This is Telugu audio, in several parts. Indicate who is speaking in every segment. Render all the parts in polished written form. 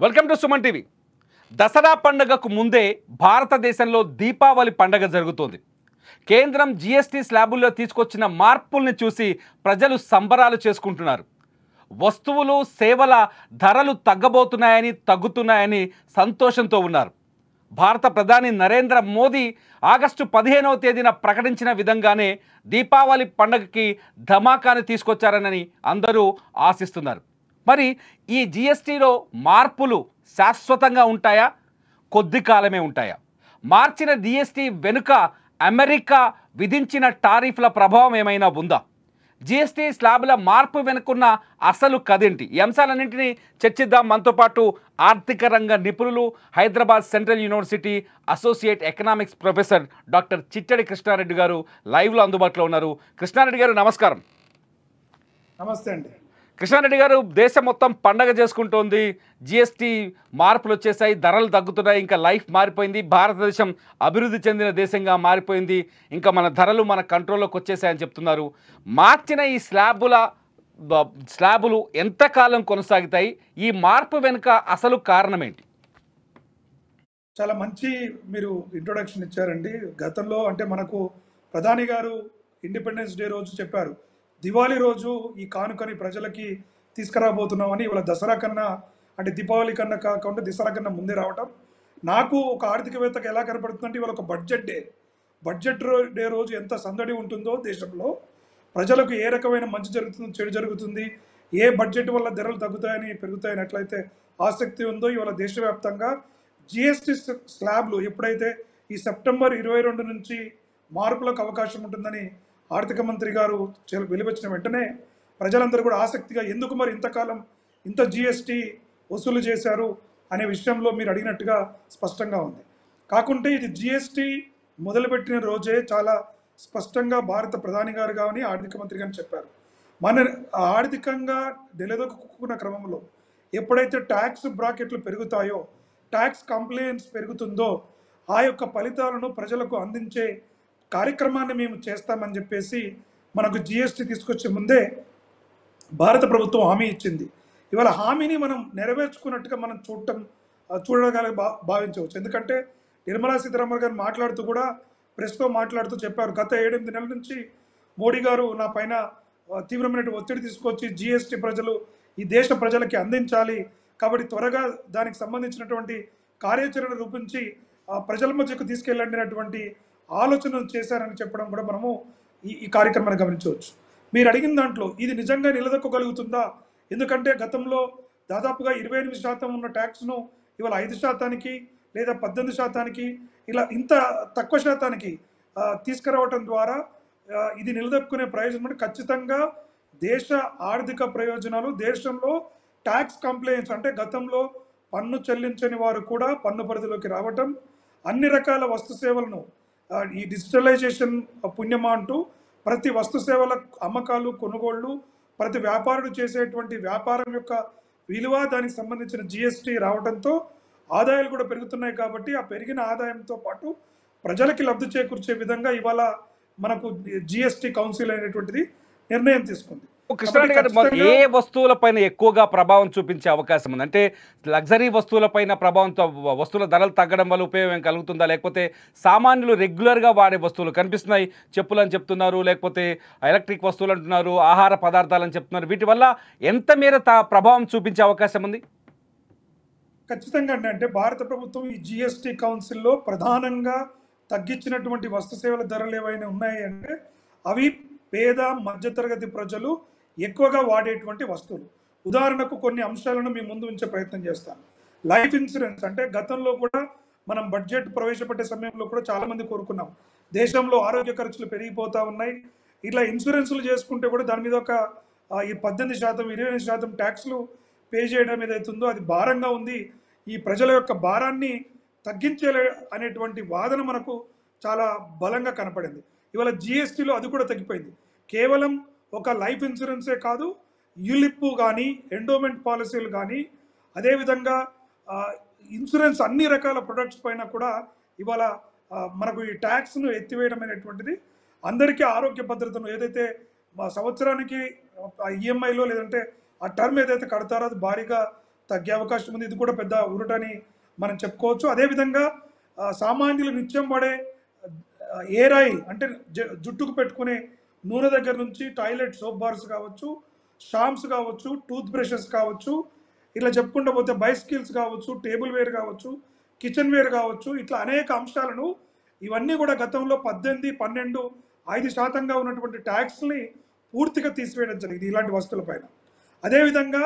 Speaker 1: Welcome to Suman TV. Dasara పండుగకు ముందే భారతదేశంలో దీపావళి పండుగ జరుగుతోంది. కేంద్రం జీఎస్టీ స్లాబుల్లో తీసుకొచ్చిన మార్పుల్ని చూసి ప్రజలు సంబరాలు చేసుకుంటున్నారు. వస్తువులు సేవల ధరలు తగ్గుతున్నాయని సంతోషంతో ఉన్నారు. భారత ప్రధాని నరేంద్ర మోదీ ఆగస్టు 15వ తేదీన ప్రకటించిన విధంగానే దీపావళి పండుగకి ధమాకాని తీసుకొచ్చారని అందరూ ఆశిస్తున్నారు. మరి ఈ జీఎస్టీలో మార్పులు శాశ్వతంగా ఉంటాయా, కొద్ది కాలమే ఉంటాయా? మార్చిన జీఎస్టీ వెనుక అమెరికా విధించిన టారిఫ్ల ప్రభావం ఏమైనా ఉందా? జీఎస్టీ స్లాబుల మార్పు వెనుకున్న అసలు కథేంటి? ఈ అంశాలన్నింటినీ చర్చిద్దాం. మనతో పాటు ఆర్థిక రంగ నిపుణులు, Hyderabad central university associate economics professor doctor Chittadi Krishna Reddy గారు లైవ్లో అందుబాటులో ఉన్నారు. కృష్ణారెడ్డి గారు నమస్కారం.
Speaker 2: నమస్తే అండి.
Speaker 1: కృష్ణారెడ్డి గారు, దేశం మొత్తం పండగ చేసుకుంటోంది. జీఎస్టీ మార్పులు వచ్చేసాయి, ధరలు తగ్గుతున్నాయి, ఇంకా లైఫ్ మారిపోయింది, భారతదేశం అభివృద్ధి చెందిన దేశంగా మారిపోయింది, ఇంకా మన ధరలు మన కంట్రోల్లోకి వచ్చేసాయని చెప్తున్నారు. మార్చిన ఈ స్లాబులు ఎంతకాలం కొనసాగుతాయి? ఈ మార్పు వెనుక అసలు కారణం ఏంటి?
Speaker 2: చాలా మంచి మీరు ఇంట్రొడక్షన్ ఇచ్చారండి. గతంలో అంటే మనకు ప్రధాని గారు ఇండిపెండెన్స్ డే రోజు చెప్పారు, దివాళీ రోజు ఈ కానుకని ప్రజలకి తీసుకురాబోతున్నామని. ఇవాళ దసరా కన్నా అంటే దీపావళి కన్నా కాకుండా దసరా కన్నా ముందే రావటం నాకు ఒక ఆర్థికవేత్తకు ఎలా కనపడుతుందంటే, ఇవాళ ఒక బడ్జెట్ డే రోజు ఎంత సందడి ఉంటుందో దేశంలో, ప్రజలకు ఏ రకమైన మంచి జరుగుతుంది, చెడు జరుగుతుంది, ఏ బడ్జెట్ వల్ల ధరలు తగ్గుతాయని పెరుగుతాయని ఎట్లయితే ఆసక్తి ఉందో, ఇవాళ దేశవ్యాప్తంగా జిఎస్టీ స్లాబ్లు ఎప్పుడైతే ఈ సెప్టెంబర్ 22 నుంచి మార్పులకు అవకాశం ఉంటుందని ఆర్థిక మంత్రి గారు వెలువచ్చిన వెంటనే ప్రజలందరూ కూడా ఆసక్తిగా ఎందుకు మరి ఇంతకాలం ఇంత జిఎస్టీ వసూలు చేశారు అనే విషయంలో మీరు అడిగినట్టుగా స్పష్టంగా ఉంది. కాకుంటే ఇది జిఎస్టీ మొదలుపెట్టిన రోజే చాలా స్పష్టంగా భారత ప్రధాని గారు కానీ ఆర్థిక మంత్రి గారు చెప్పారు. మన ఆర్థికంగా నిలదొక్కున్న క్రమంలో ఎప్పుడైతే ట్యాక్స్ బ్రాకెట్లు పెరుగుతాయో, ట్యాక్స్ కంప్లైంట్స్ పెరుగుతుందో, ఆ యొక్క ఫలితాలను ప్రజలకు అందించే కార్యక్రమాన్ని మేము చేస్తామని చెప్పేసి మనకు జిఎస్టీ తీసుకొచ్చే ముందే భారత ప్రభుత్వం హామీ ఇచ్చింది. ఇవాళ హామీని మనం నెరవేర్చుకున్నట్టుగా మనం భావించవచ్చు. ఎందుకంటే నిర్మలా సీతారామన్ గారు మాట్లాడుతూ కూడా ప్రెస్తో మాట్లాడుతూ చెప్పారు, గత 7-8 నెలల నుంచి మోడీ గారు నా పైన తీవ్రమైన ఒత్తిడి తీసుకొచ్చి జిఎస్టీ ఈ దేశ ప్రజలకి అందించాలి, కాబట్టి త్వరగా దానికి సంబంధించినటువంటి కార్యాచరణ రూపించి ప్రజల మధ్యకు తీసుకెళ్ళండినటువంటి ఆలోచన చేశారని చెప్పడం కూడా మనము ఈ కార్యక్రమాన్ని గమనించవచ్చు. మీరు అడిగిన దాంట్లో ఇది నిజంగా నిలదొక్కగలుగుతుందా? ఎందుకంటే గతంలో దాదాపుగా 28% ఉన్న ట్యాక్స్ను ఇవాళ 5% లేదా 18% ఇలా ఇంత తక్కువ శాతానికి తీసుకురావటం ద్వారా ఇది నిలదొక్కునే ప్రయోజనం ఖచ్చితంగా దేశ ఆర్థిక ప్రయోజనాలు, దేశంలో ట్యాక్స్ కంప్లైంట్స్ అంటే గతంలో పన్ను చెల్లించని వారు కూడా పన్ను పరిధిలోకి రావటం, అన్ని రకాల వస్తు సేవలను ఈ డిజిటలైజేషన్ పుణ్యమా అంటూ ప్రతి వస్తు సేవల అమ్మకాలు, కొనుగోళ్లు, ప్రతి వ్యాపారుడు చేసేటువంటి వ్యాపారం యొక్క విలువ, దానికి సంబంధించిన జిఎస్టీ రావడంతో ఆదాయాలు కూడా పెరుగుతున్నాయి. కాబట్టి ఆ పెరిగిన ఆదాయంతో పాటు ప్రజలకి లబ్ధి చేకూర్చే విధంగా ఇవాళ మనకు జిఎస్టీ కౌన్సిల్ అనేటువంటిది నిర్ణయం తీసుకుంది.
Speaker 1: కృష్ణారెడ్డి గారు, ఏ వస్తువులపైన ఎక్కువగా ప్రభావం చూపించే అవకాశం ఉంది? అంటే లగ్జరీ వస్తువులపైన ప్రభావంతో వస్తువుల ధరలు తగ్గడం వల్ల ఉపయోగం కలుగుతుందా, లేకపోతే సామాన్యులు రెగ్యులర్గా వాడే వస్తువులు కనిపిస్తున్నాయి, చెప్పులు అని చెప్తున్నారు, లేకపోతే ఎలక్ట్రిక్ వస్తువులు అంటున్నారు, ఆహార పదార్థాలు అని చెప్తున్నారు, వీటి వల్ల ఎంత మేర ప్రభావం చూపించే అవకాశం ఉంది?
Speaker 2: ఖచ్చితంగా అంటే భారత ప్రభుత్వం ఈ జిఎస్టీ కౌన్సిల్లో ప్రధానంగా తగ్గించినటువంటి వస్తు సేవల ధరలు ఏవైనా ఉన్నాయి అంటే అవి పేద మధ్యతరగతి ప్రజలు ఎక్కువగా వాడేటువంటి వస్తువులు. ఉదాహరణకు కొన్ని అంశాలను మీ ముందు ఉంచే ప్రయత్నం చేస్తాను. లైఫ్ ఇన్సూరెన్స్ అంటే గతంలో కూడా మనం బడ్జెట్ ప్రవేశపెట్టే సమయంలో కూడా చాలామంది కోరుకున్నాం, దేశంలో ఆరోగ్య ఖర్చులు పెరిగిపోతూ ఉన్నాయి, ఇట్లా ఇన్సూరెన్సులు చేసుకుంటే కూడా దాని మీద ఒక ఈ 18%, 28% ట్యాక్స్లు పే చేయడం ఏదైతుందో అది భారంగా ఉంది, ఈ ప్రజల యొక్క భారాన్ని తగ్గించే అనేటువంటి వాదన మనకు చాలా బలంగా కనపడింది. ఇవాళ జిఎస్టీలో అది కూడా తగ్గిపోయింది. కేవలం ఒక లైఫ్ ఇన్సూరెన్సే కాదు, యూలిప్ కానీ, ఎండోమెంట్ పాలసీలు కానీ, అదేవిధంగా ఇన్సూరెన్స్ అన్ని రకాల ప్రొడక్ట్స్ పైన కూడా ఇవాళ మనకు ఈ ట్యాక్స్ను ఎత్తివేయడం అనేటువంటిది అందరికీ ఆరోగ్య భద్రతను ఏదైతే సంవత్సరానికి ఈఎంఐలో లేదంటే ఆ టర్మ్ ఏదైతే కడతారో అది భారీగా తగ్గే అవకాశం ఉంది. ఇది కూడా పెద్ద ఊరటని మనం చెప్పుకోవచ్చు. అదేవిధంగా సామాన్యులు నిత్యం పడే ఎయిర్ ఆయిల్ అంటే జుట్టుకు పెట్టుకునే నూనె దగ్గర నుంచి టాయిలెట్ సోప్ బార్స్ కావచ్చు, షాంప్స్ కావచ్చు, టూత్ బ్రషెస్ కావచ్చు, ఇట్లా చెప్పుకుంటూ పోతే బైస్కిల్స్ కావచ్చు, టేబుల్ వేర్ కావచ్చు, కిచెన్ వేర్ కావచ్చు, ఇట్లా అనేక అంశాలను ఇవన్నీ కూడా గతంలో 18, 12, 5% ఉన్నటువంటి ట్యాక్స్ని పూర్తిగా తీసివేయడం జరిగింది ఇలాంటి వస్తువులపైన. అదేవిధంగా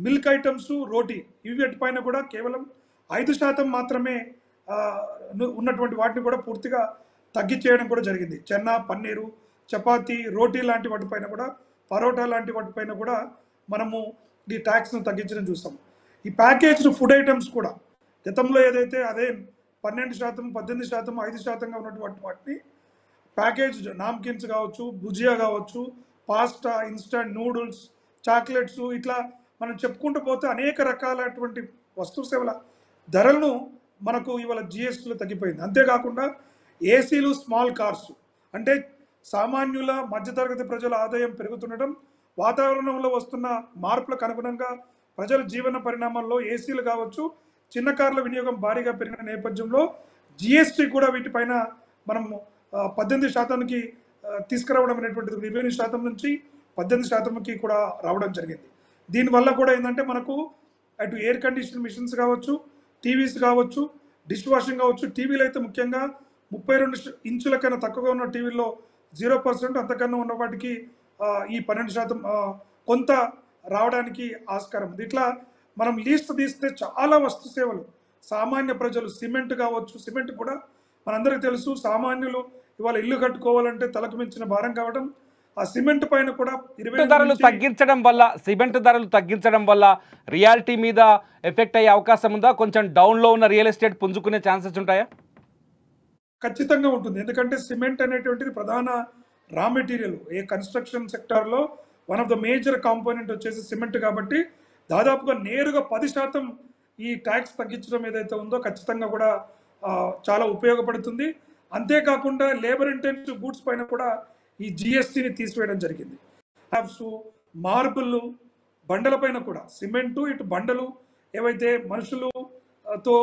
Speaker 2: మిల్క్ ఐటమ్స్, రోటీ వీటిపైన కూడా కేవలం 5% మాత్రమే ఉన్నటువంటి వాటిని కూడా పూర్తిగా తగ్గించేయడం కూడా జరిగింది. చెన్నా, పన్నీరు, చపాతీ, రోటీ లాంటి వాటిపైన కూడా, పరోటా లాంటి వాటిపైన కూడా మనము ఈ ట్యాక్స్ను తగ్గించడం చూస్తాం. ఈ ప్యాకేజ్డ్ ఫుడ్ ఐటమ్స్ కూడా గతంలో ఏదైతే అదే 12%, 18%, 5%గా ఉన్నటువంటి వాటిని ప్యాకేజ్డ్ నామ్కిన్స్ కావచ్చు, భుజియా కావచ్చు, పాస్తా, ఇన్స్టంట్ నూడిల్స్, చాక్లెట్స్, ఇట్లా మనం చెప్పుకుంటూ పోతే అనేక రకాలైనటువంటి వస్తు సేవల ధరలను మనకు ఇవాళ జిఎస్టీలో తగ్గిపోయింది. అంతేకాకుండా ఏసీలు, స్మాల్ కార్స్ అంటే సామాన్యుల మధ్యతరగతి ప్రజల ఆదాయం పెరుగుతుండటం, వాతావరణంలో వస్తున్న మార్పులకు అనుగుణంగా ప్రజల జీవన పరిణామాల్లో ఏసీలు కావచ్చు, చిన్న కార్ల వినియోగం భారీగా పెరిగిన నేపథ్యంలో జిఎస్టీ కూడా వీటిపైన మనం 18%కి తీసుకురావడం అనేటువంటిది 20% నుంచి 18%కి కూడా రావడం జరిగింది. దీనివల్ల కూడా ఏంటంటే మనకు అటు ఎయిర్ కండిషన్ మిషన్స్ కావచ్చు, టీవీస్ కావచ్చు, డిష్ వాషింగ్ కావచ్చు, టీవీలు అయితే ముఖ్యంగా 32 ఇంచుల కన్నా తక్కువగా ఉన్న టీవీల్లో 0%, అంతకన్నా ఉన్న వాటికి ఈ 12% కొంత రావడానికి ఆస్కారం ఉంది. ఇట్లా మనం లీస్ట్ తీస్తే చాలా వస్తు సేవలు సామాన్య ప్రజలు, సిమెంట్ కావచ్చు, సిమెంట్ కూడా మనందరికీ తెలుసు, సామాన్యులు ఇవాళ ఇల్లు కట్టుకోవాలంటే తలకు మించిన భారం కావడం, ఆ సిమెంట్ పైన కూడా
Speaker 1: ధరలు తగ్గించడం వల్ల, సిమెంట్ ధరలు తగ్గించడం వల్ల రియాలిటీ మీద ఎఫెక్ట్ అయ్యే అవకాశం ఉందా? కొంచెం డౌన్లో ఉన్న రియల్ ఎస్టేట్ పుంజుకునే ఛాన్సెస్ ఉంటాయా?
Speaker 2: ఖచ్చితంగా ఉంటుంది. ఎందుకంటే సిమెంట్ అనేటువంటిది ప్రధాన రా మెటీరియల్. ఏ కన్స్ట్రక్షన్ సెక్టార్లో one of the major component వచ్చేసి సిమెంట్ కాబట్టి దాదాపుగా నేరుగా 10% ఈ ట్యాక్స్ తగ్గించడం ఏదైతే ఉందో ఖచ్చితంగా కూడా చాలా ఉపయోగపడుతుంది. అంతేకాకుండా లేబర్ ఇంటెన్సివ్ గూడ్స్ పైన కూడా ఈ జిఎస్టీని తీసివేయడం జరిగింది. మార్బుల్ బండల పైన కూడా సిమెంటు, ఇటు బండలు ఏవైతే మనుషులతో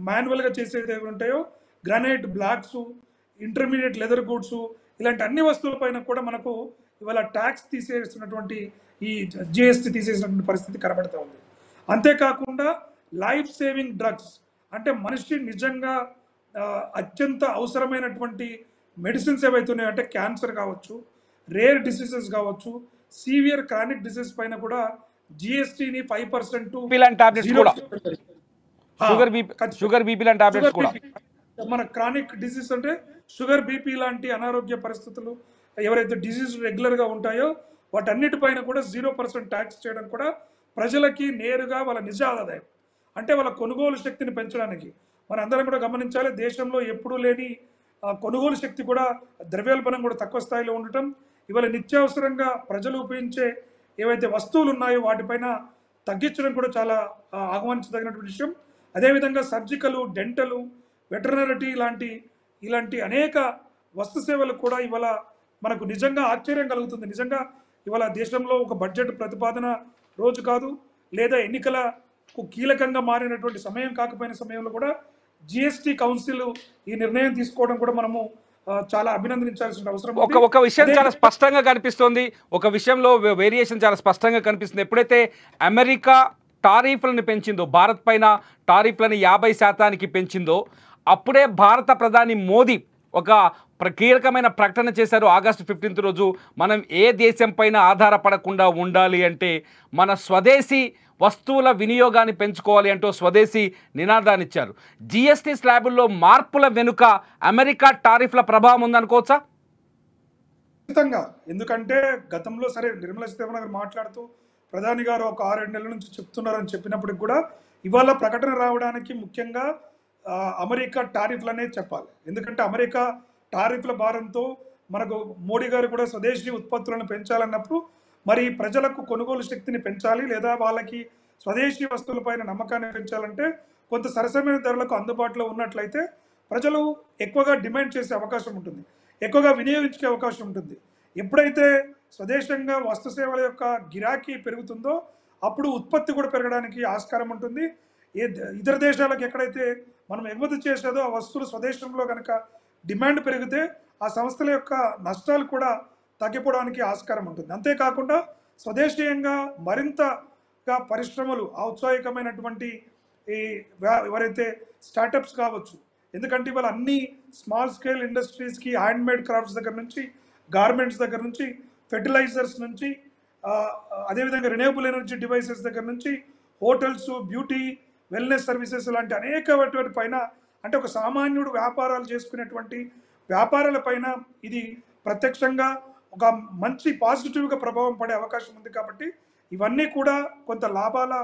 Speaker 2: మాన్యువల్గా చేసేది ఏవి ఉంటాయో, granite blocks, intermediate leather goods, ఇలాంటి అన్ని వస్తువులపైన కూడా మనకు ఇవాళ ట్యాక్స్ తీసేసినటువంటి ఈ జిఎస్టీ తీసేసినటువంటి పరిస్థితి కనబడుతూ ఉంది. అంతేకాకుండా లైఫ్ సేవింగ్ డ్రగ్స్ అంటే మనిషి నిజంగా అత్యంత అవసరమైనటువంటి మెడిసిన్స్ ఏవైతే ఉన్నాయో, అంటే క్యాన్సర్ కావచ్చు, రేర్ డిసీజెస్ కావచ్చు, సీవియర్ క్రానిక్ డిసీజ్ పైన కూడా జిఎస్టీని 5%
Speaker 1: షుగర్ బీపీ లాంటి టాబ్లెట్స్ కూడా
Speaker 2: మన క్రానిక్ డిసీజ్ అంటే షుగర్, బీపీ లాంటి అనారోగ్య పరిస్థితులు ఎవరైతే డిసీజ్ రెగ్యులర్గా ఉంటాయో వాటన్నిటిపైన కూడా 0% ట్యాక్స్ చేయడం కూడా ప్రజలకి నేరుగా వాళ్ళ నిజ ఆదాయం అంటే వాళ్ళ కొనుగోలు శక్తిని పెంచడానికి మన అందరం కూడా గమనించాలి. దేశంలో ఎప్పుడూ లేని కొనుగోలు శక్తి కూడా, ద్రవ్యోల్బణం కూడా తక్కువ స్థాయిలో ఉండటం, ఇవాళ నిత్యావసరంగా ప్రజలు ఉపయోగించే ఏవైతే వస్తువులు ఉన్నాయో వాటిపైన తగ్గించడం కూడా చాలా ఆహ్వానించదగినటువంటి విషయం. అదేవిధంగా సర్జికల్, డెంటల్, వెటర్నరీ ఇలాంటి అనేక వస్తు సేవలు కూడా ఇవాళ మనకు నిజంగా ఆశ్చర్యం కలుగుతుంది. నిజంగా ఇవాళ దేశంలో ఒక బడ్జెట్ ప్రతిపాదన రోజు కాదు, లేదా ఎన్నికలకు కీలకంగా మారినటువంటి సమయం కాకపోయిన సమయంలో కూడా జిఎస్టీ కౌన్సిల్ ఈ నిర్ణయం తీసుకోవడం కూడా మనము చాలా అభినందించాల్సిన అవసరం.
Speaker 1: ఒక విషయం చాలా స్పష్టంగా కనిపిస్తోంది, ఒక విషయంలో వేరియేషన్ చాలా స్పష్టంగా కనిపిస్తుంది. ఎప్పుడైతే అమెరికా టారిఫ్లను పెంచిందో, భారత్ పైన టారిఫ్లను 50%కి పెంచిందో, అప్పుడే భారత ప్రధాని మోదీ ఒక కీలకమైన ప్రకటన చేశారు. ఆగస్టు 15 రోజు మనం ఏ దేశం పైన ఆధారపడకుండా ఉండాలి అంటే మన స్వదేశీ వస్తువుల వినియోగాన్ని పెంచుకోవాలి అంటూ స్వదేశీ నినాదాన్ని ఇచ్చారు. జిఎస్టీ స్లాబుల్లో మార్పుల వెనుక అమెరికా టారిఫ్ల ప్రభావం ఉందనుకోవచ్చా?
Speaker 2: ఖచ్చితంగా. ఎందుకంటే గతంలో సరే నిర్మలా సీతారామన్ గారు మాట్లాడుతూ ప్రధాని గారు ఒక 6-7 నెలల నుంచి చెప్తున్నారని చెప్పినప్పటికి కూడా ఇవాళ ప్రకటన రావడానికి ముఖ్యంగా అమెరికా టారిఫ్లనే చెప్పాలి. ఎందుకంటే అమెరికా టారిఫ్ల భారంతో మనకు మోడీ గారు కూడా స్వదేశీ ఉత్పత్తులను పెంచాలన్నప్పుడు మరి ప్రజలకు కొనుగోలు శక్తిని పెంచాలి, లేదా వాళ్ళకి స్వదేశీ వస్తువులపైన నమ్మకాన్ని పెంచాలంటే కొంత సరసమైన ధరలకు అందుబాటులో ఉన్నట్లయితే ప్రజలు ఎక్కువగా డిమాండ్ చేసే అవకాశం ఉంటుంది, ఎక్కువగా వినియోగించే అవకాశం ఉంటుంది. ఎప్పుడైతే స్వదేశంగా వస్తు సేవల యొక్క గిరాకీ పెరుగుతుందో అప్పుడు ఉత్పత్తి కూడా పెరగడానికి ఆస్కారం ఉంటుంది. ఇతర దేశాలకు ఎక్కడైతే మనం ఎగుమతి చేసేదో ఆ వస్తువులు స్వదేశంలో కనుక డిమాండ్ పెరిగితే ఆ సంస్థల యొక్క నష్టాలు కూడా తగ్గిపోవడానికి ఆస్కారం ఉంటుంది. అంతేకాకుండా స్వదేశీయంగా మరింతగా పరిశ్రమలు ఔత్సాహికమైనటువంటి ఈ ఎవరైతే స్టార్టప్స్ కావచ్చు, ఎందుకంటే ఇవాళ అన్ని స్మాల్ స్కేల్ ఇండస్ట్రీస్కి హ్యాండ్మేడ్ క్రాఫ్ట్స్ దగ్గర నుంచి, గార్మెంట్స్ దగ్గర నుంచి, ఫెర్టిలైజర్స్ నుంచి, అదేవిధంగా రిన్యూవబుల్ ఎనర్జీ డివైసెస్ దగ్గర నుంచి, హోటల్స్, బ్యూటీ, వెల్నెస్ సర్వీసెస్ లాంటి అనేకటువంటి పైన, అంటే ఒక సామాన్యుడు వ్యాపారాలు చేసుకునేటువంటి వ్యాపారాల పైన ఇది ప్రత్యక్షంగా ఒక మంచి పాజిటివ్గా ప్రభావం పడే అవకాశం ఉంది. కాబట్టి ఇవన్నీ కూడా కొంత లాభాల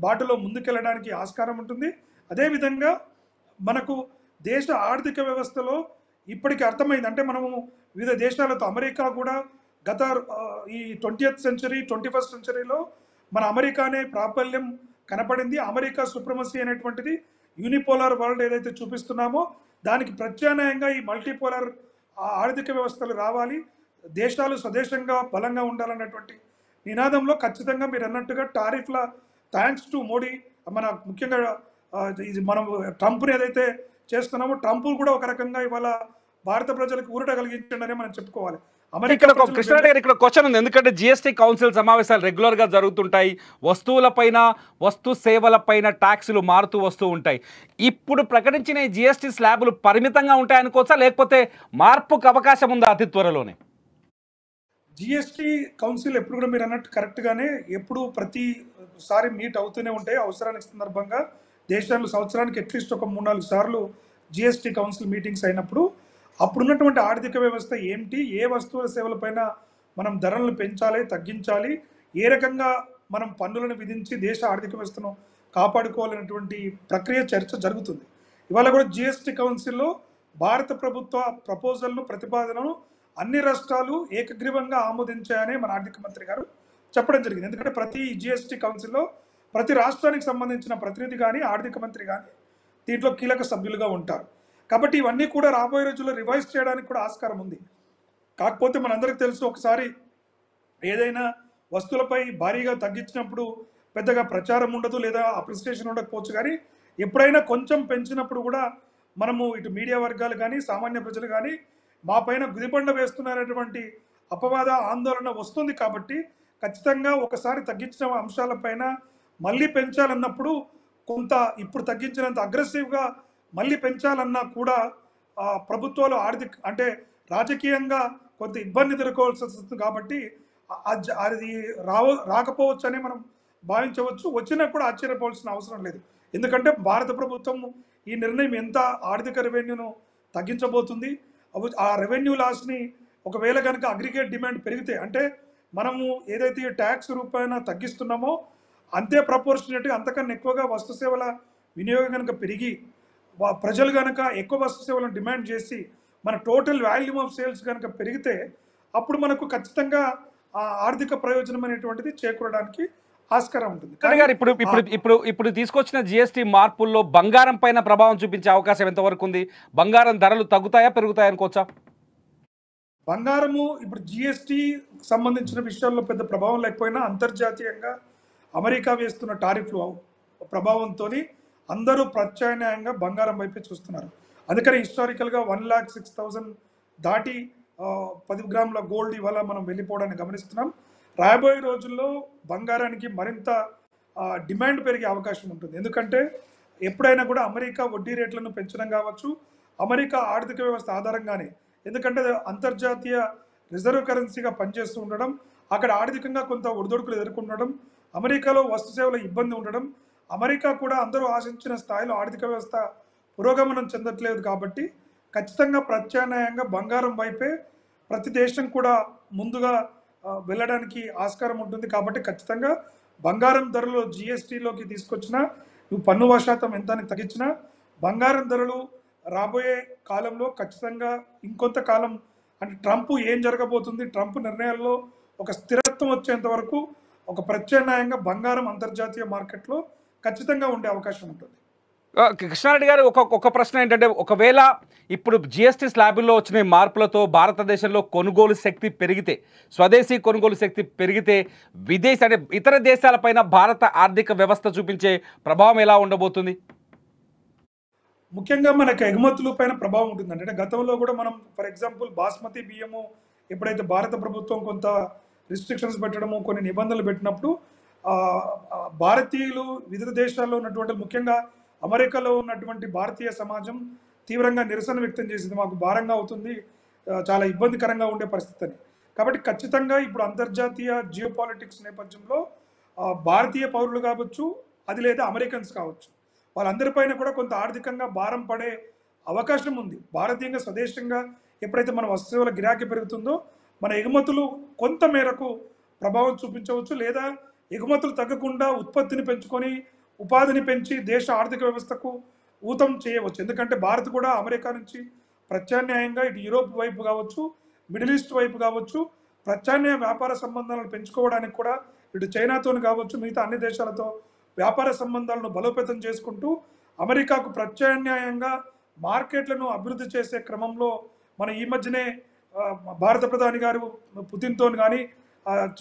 Speaker 2: బాటలో ముందుకెళ్ళడానికి ఆస్కారం ఉంటుంది. అదేవిధంగా మనకు దేశ ఆర్థిక వ్యవస్థలో ఇప్పటికీ అర్థమైంది, అంటే మనము వివిధ దేశాలతో, అమెరికా కూడా గత ఈ 20th సెంచరీ 21st సెంచరీలో మన అమెరికానే ప్రాబల్యం కనపడింది. అమెరికా సుప్రమసీ అనేటువంటిది యూనిపోలార్ వరల్డ్ ఏదైతే చూపిస్తున్నామో దానికి ప్రత్యామ్నాయంగా ఈ మల్టీపోలార్ ఆర్థిక వ్యవస్థలు రావాలి, దేశాలు స్వదేశంగా బలంగా ఉండాలన్నటువంటి నినాదంలో ఖచ్చితంగా మీరు అన్నట్టుగా టారిఫ్ల థ్యాంక్స్ టు మోడీ, మన ముఖ్యంగా ఇది మనం ట్రంప్ని ఏదైతే చేస్తున్నామో ట్రంప్ కూడా ఒక రకంగా ఇవాళ భారత ప్రజలకు ఊరట కలిగించండి మనం చెప్పుకోవాలి.
Speaker 1: ఇక్కడ కృష్ణారెడ్డి గారు ఇక్కడ క్వశ్చన్ ఉంది, ఎందుకంటే జిఎస్టీ కౌన్సిల్ సమావేశాలు రెగ్యులర్గా జరుగుతుంటాయి, వస్తువులపైన వస్తు సేవలపైన ట్యాక్సులు మారుతూ వస్తూ ఉంటాయి. ఇప్పుడు ప్రకటించిన ఈ జిఎస్టీ స్లాబులు పరిమితంగా ఉంటాయి అనుకోవచ్చా, లేకపోతే మార్పుకు అవకాశం ఉందా అతి త్వరలోనే?
Speaker 2: జిఎస్టీ కౌన్సిల్ ఎప్పుడు కూడా మీరు అన్నట్టు కరెక్ట్గానే ఎప్పుడు ప్రతిసారి మీట్ అవుతూనే ఉంటాయి. అవసరానికి సందర్భంగా దేశాలు సంవత్సరానికి అట్లీస్ట్ ఒక 3-4 సార్లు జిఎస్టీ కౌన్సిల్ మీటింగ్స్ అయినప్పుడు అప్పుడున్నటువంటి ఆర్థిక వ్యవస్థ ఏమిటి, ఏ వస్తువుల సేవలపైన మనం ధరలను పెంచాలి, తగ్గించాలి, ఏ రకంగా మనం పన్నులను విధించి దేశ ఆర్థిక వ్యవస్థను కాపాడుకోవాలనేటువంటి ప్రక్రియ చర్చ జరుగుతుంది. ఇవాళ కూడా జిఎస్టీ కౌన్సిల్లో భారత ప్రభుత్వ ప్రపోజల్ను, ప్రతిపాదనను అన్ని రాష్ట్రాలు ఏకగ్రీవంగా ఆమోదించాయని మన ఆర్థిక మంత్రి గారు చెప్పడం జరిగింది. ఎందుకంటే ప్రతి జిఎస్టీ కౌన్సిల్లో ప్రతి రాష్ట్రానికి సంబంధించిన ప్రతినిధి కానీ, ఆర్థిక మంత్రి కానీ దీంట్లో కీలక సభ్యులుగా ఉంటారు. కాబట్టి ఇవన్నీ కూడా రాబోయే రోజుల్లో రివైజ్ చేయడానికి కూడా ఆస్కారం ఉంది. కాకపోతే మనందరికీ తెలుసు, ఒకసారి ఏదైనా వస్తువులపై భారీగా తగ్గించినప్పుడు పెద్దగా ప్రచారం ఉండదు, లేదా అప్రిసియేషన్ ఉండకపోవచ్చు. కానీ ఎప్పుడైనా కొంచెం పెంచినప్పుడు కూడా మనము ఇటు మీడియా వర్గాలు కానీ, సామాన్య ప్రజలు కానీ మా పైన గుదిబండ వేస్తున్నారనేటువంటి అపవాద ఆందోళన వస్తుంది. కాబట్టి ఖచ్చితంగా ఒకసారి తగ్గించిన అంశాలపైన మళ్ళీ పెంచాలన్నప్పుడు కొంత ఇప్పుడు తగ్గించినంత అగ్రెసివ్గా మళ్ళీ పెంచాలన్నా కూడా ప్రభుత్వాలు అంటే రాజకీయంగా కొంత ఇబ్బంది ఎదుర్కోవాల్సి వస్తుంది. కాబట్టి అది రాకపోవచ్చు అని మనం భావించవచ్చు. వచ్చినా కూడా ఆశ్చర్యపోవాల్సిన అవసరం లేదు. ఎందుకంటే భారత ప్రభుత్వం ఈ నిర్ణయం ఎంత ఆర్థిక రెవెన్యూను తగ్గించబోతుంది, ఆ రెవెన్యూ లాస్ని ఒకవేళ కనుక అగ్రిగేట్ డిమాండ్ పెరిగితే, అంటే మనము ఏదైతే ట్యాక్స్ రూపాయన తగ్గిస్తున్నామో అంతే ప్రపోర్షనేట్గా అంతకన్నా ఎక్కువగా వస్తు సేవల వినియోగం కనుక పెరిగి ప్రజలు కనుక ఎక్కువ వస్తు సేవలను డిమాండ్ చేసి మన టోటల్ వాల్యూమ్ ఆఫ్ సేల్స్ కనుక పెరిగితే అప్పుడు మనకు ఖచ్చితంగా ఆర్థిక ప్రయోజనం అనేటువంటిది చేకూరడానికి ఆస్కారం ఉంటుంది.
Speaker 1: ఇప్పుడు తీసుకొచ్చిన జిఎస్టీ మార్పుల్లో బంగారం పైన ప్రభావం చూపించే అవకాశం ఎంతవరకు ఉంది? బంగారం ధరలు తగ్గుతాయా, పెరుగుతాయా అనుకోవచ్చా?
Speaker 2: బంగారము ఇప్పుడు జిఎస్టీ సంబంధించిన విషయాల్లో పెద్ద ప్రభావం లేకపోయినా అంతర్జాతీయంగా అమెరికా వేస్తున్న టారిఫ్లు ప్రభావంతో అందరూ ప్రత్యామ్నాయంగా బంగారం వైపే చూస్తున్నారు. అందుకని హిస్టారికల్గా 1,06,000 దాటి 10 గ్రాముల గోల్డ్ ఇవాళ మనం వెళ్ళిపోవడాన్ని గమనిస్తున్నాం. రాబోయే రోజుల్లో బంగారానికి మరింత డిమాండ్ పెరిగే అవకాశం ఉంటుంది. ఎందుకంటే ఎప్పుడైనా కూడా అమెరికా వడ్డీ రేట్లను పెంచడం కావచ్చు, అమెరికా ఆర్థిక వ్యవస్థ ఆధారంగానే, ఎందుకంటే అంతర్జాతీయ రిజర్వ్ కరెన్సీగా పనిచేస్తూ ఉండడం, అక్కడ ఆర్థికంగా కొంత ఒడిదొడుకులు ఎదుర్కొనడం, అమెరికాలో వస్తు సేవల ఇబ్బంది ఉండడం, అమెరికా కూడా అందరూ ఆశించిన స్థాయిలో ఆర్థిక వ్యవస్థ పురోగమనం చెందట్లేదు. కాబట్టి ఖచ్చితంగా ప్రత్యామ్నాయంగా బంగారం వైపే ప్రతి దేశం కూడా ముందుగా వెళ్ళడానికి ఆస్కారం ఉంటుంది. కాబట్టి ఖచ్చితంగా బంగారం ధరలు జిఎస్టీలోకి తీసుకొచ్చినా, నువ్వు పన్ను శాతం ఎంత తగ్గించినా బంగారం ధరలు రాబోయే కాలంలో ఖచ్చితంగా ఇంకొంతకాలం, అంటే ట్రంప్ ఏం జరగబోతుంది, ట్రంప్ నిర్ణయాల్లో ఒక స్థిరత్వం వచ్చేంత వరకు ఒక ప్రత్యామ్నాయంగా బంగారం అంతర్జాతీయ మార్కెట్లో ఖచ్చితంగా ఉండే అవకాశం ఉంటుంది.
Speaker 1: కృష్ణారెడ్డి గారు ఒక ప్రశ్న ఏంటంటే, ఒకవేళ ఇప్పుడు జిఎస్టీ స్లాబుల్లో వచ్చిన మార్పులతో భారతదేశంలో కొనుగోలు శక్తి పెరిగితే, స్వదేశీ కొనుగోలు శక్తి పెరిగితే, అంటే ఇతర దేశాలపైన భారత ఆర్థిక వ్యవస్థ చూపించే ప్రభావం ఎలా ఉండబోతుంది?
Speaker 2: ముఖ్యంగా మనకి ఎగుమతుల పైన ప్రభావం ఉంటుందండి. అంటే గతంలో కూడా మనం ఫర్ ఎగ్జాంపుల్ బాస్మతి బియ్యము ఎప్పుడైతే భారత ప్రభుత్వం కొంత రిస్ట్రిక్షన్స్ పెట్టడము, కొన్ని నిబంధనలు పెట్టినప్పుడు భారతీయులు వివిధ దేశాల్లో ఉన్నటువంటి, ముఖ్యంగా అమెరికాలో ఉన్నటువంటి భారతీయ సమాజం తీవ్రంగా నిరసన వ్యక్తం చేసింది. మాకు భారంగా అవుతుంది, చాలా ఇబ్బందికరంగా ఉండే పరిస్థితి అని. కాబట్టి ఖచ్చితంగా ఇప్పుడు అంతర్జాతీయ జియోపాలిటిక్స్ నేపథ్యంలో భారతీయ పౌరులు కావచ్చు, అది లేదా అమెరికన్స్ కావచ్చు, వాళ్ళందరిపైన కూడా కొంత ఆర్థికంగా భారం పడే అవకాశం ఉంది. భారతీయంగా స్వదేశంగా ఎప్పుడైతే మన వస్తువుల గిరాకీ పెరుగుతుందో మన ఎగుమతులు కొంత మేరకు ప్రభావం చూపించవచ్చు, లేదా ఎగుమతులు తగ్గకుండా ఉత్పత్తిని పెంచుకొని ఉపాధిని పెంచి దేశ ఆర్థిక వ్యవస్థకు ఊతం చేయవచ్చు. ఎందుకంటే భారత్ కూడా అమెరికా నుంచి ప్రత్యామ్నాయంగా ఇటు యూరోప్ వైపు కావచ్చు, మిడిల్ ఈస్ట్ వైపు కావచ్చు, ప్రత్యామ్నాయ వ్యాపార సంబంధాలను పెంచుకోవడానికి కూడా ఇటు చైనాతో కావచ్చు, మిగతా అన్ని దేశాలతో వ్యాపార సంబంధాలను బలోపేతం చేసుకుంటూ అమెరికాకు ప్రత్యామ్నాయంగా మార్కెట్లను అభివృద్ధి చేసే క్రమంలో మన ఈ మధ్యనే భారత ప్రధాని గారు పుతిన్తో కానీ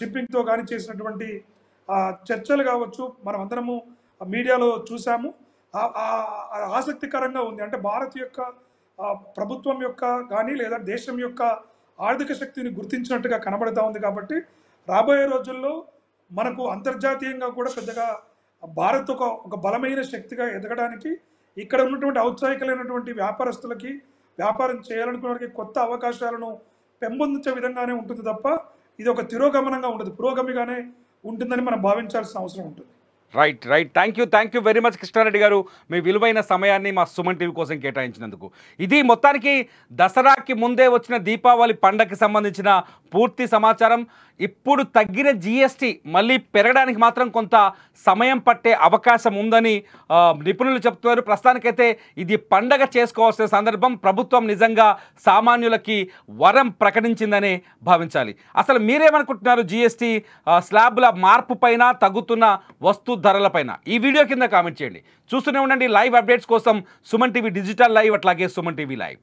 Speaker 2: జిన్పింగ్తో కానీ చేసినటువంటి చర్చలు కావచ్చు, మనం అందరము మీడియాలో చూసాము. ఆసక్తికరంగా ఉంది. అంటే భారత్ యొక్క ప్రభుత్వం యొక్క కానీ లేదా దేశం యొక్క ఆర్థిక శక్తిని గుర్తించినట్టుగా కనబడుతూ ఉంది. కాబట్టి రాబోయే రోజుల్లో మనకు అంతర్జాతీయంగా కూడా పెద్దగా భారత్ ఒక బలమైన శక్తిగా ఎదగడానికి, ఇక్కడ ఉన్నటువంటి ఔత్సాహికులైనటువంటి వ్యాపారస్తులకి, వ్యాపారం చేయాలనుకునే వారికి కొత్త అవకాశాలను పెంపొందించే విధంగానే ఉంటుంది తప్ప ఇది ఒక తిరోగమనంగా ఉండదు, పురోగమిగానే ఉంటుందని మనం భావించాల్సిన అవసరం ఉంటుంది.
Speaker 1: Right. Thank you very much Krishna Reddy గారు, మీ విలువైన సమయాన్ని మా సుమన్ టీవీ కోసం కేటాయించినందుకు. ఇది మొత్తానికి దసరాకి ముందే వచ్చిన దీపావళి పండగకి సంబంధించిన పూర్తి సమాచారం. ఇప్పుడు తగ్గిన జిఎస్టీ మళ్ళీ పెరగడానికి మాత్రం కొంత సమయం పట్టే అవకాశం ఉందని నిపుణులు చెప్తున్నారు. ప్రస్తుతానికైతే ఇది పండగ చేసుకోవాల్సిన సందర్భం. ప్రభుత్వం నిజంగా సామాన్యులకి వరం ప్రకటించిందనే భావించాలి. అసలు మీరేమనుకుంటున్నారు జిఎస్టీ స్లాబ్ల మార్పు పైన, తగ్గుతున్న వస్తు ధరలపైన? ఈ వీడియో కింద కామెంట్ చేయండి. చూస్తూనే ఉండండి లైవ్ అప్డేట్స్ కోసం సుమన్ టీవీ డిజిటల్ లైవ్, అట్లాగే సుమన్ టీవీ లైవ్.